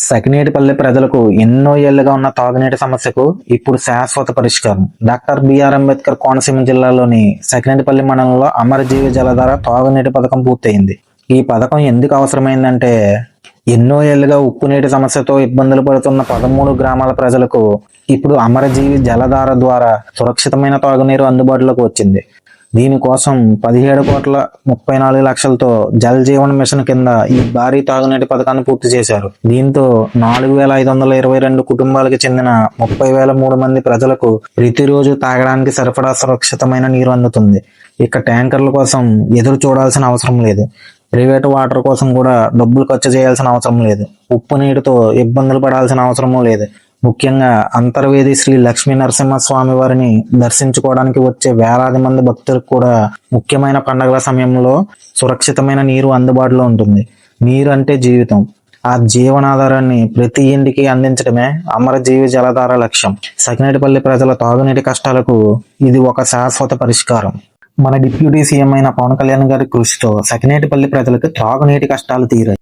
సకినేటిపల్లి ప్రజలకు ఎన్నో ఏళ్లుగా ఉన్న తాగునీటి సమస్యకు ఇప్పుడు శాశ్వత పరిష్కారం. డాక్టర్ బిఆర్ అంబేద్కర్ కోనసీమ జిల్లాలోని సకినేటిపల్లి మండలంలో అమరజీవి జలధార తాగునీటి పథకం పూర్తయింది. ఈ పథకం ఎందుకు అవసరమైందంటే, ఎన్నో ఏళ్లుగా ఉప్పు నీటి సమస్యతో ఇబ్బందులు పడుతున్న 13 గ్రామాల ప్రజలకు ఇప్పుడు అమరజీవి జలధార ద్వారా సురక్షితమైన తాగునీరు అందుబాటులోకి వచ్చింది. దీనికోసం 17,34,00,000తో జల్ జీవన్ మిషన్ కింద ఈ భారీ తాగునీటి పథకాన్ని పూర్తి చేశారు. దీంతో 4,522 కుటుంబాలకు చెందిన 30,003 మంది ప్రజలకు ప్రతిరోజు తాగడానికి సరిపడా సురక్షితమైన నీరు అందుతుంది. ఇక ట్యాంకర్ల కోసం ఎదురు చూడాల్సిన అవసరం లేదు. ప్రైవేటు వాటర్ కోసం కూడా డబ్బులు ఖర్చు చేయాల్సిన అవసరం లేదు. ఉప్పు నీటితో ఇబ్బందులు పడాల్సిన అవసరమూ లేదు. ముఖ్యంగా అంతర్వేది శ్రీ లక్ష్మీ నరసింహస్వామి వారిని దర్శించుకోవడానికి వచ్చే వేలాది మంది భక్తులకు కూడా ముఖ్యమైన పండుగల సమయంలో సురక్షితమైన నీరు అందుబాటులో ఉంటుంది. నీరు అంటే జీవితం. ఆ జీవనాధారాన్ని ప్రతి ఇంటికి అందించడమే అమరజీవి జలధార లక్ష్యం. సకినేటిపల్లి ప్రజల తాగునీటి కష్టాలకు ఇది ఒక శాశ్వత పరిష్కారం. మన డిప్యూటీ సీఎం అయిన పవన్ కళ్యాణ్ గారి కృషితో సకినేటిపల్లి ప్రజలకు తాగునీటి కష్టాలు తీరాయి.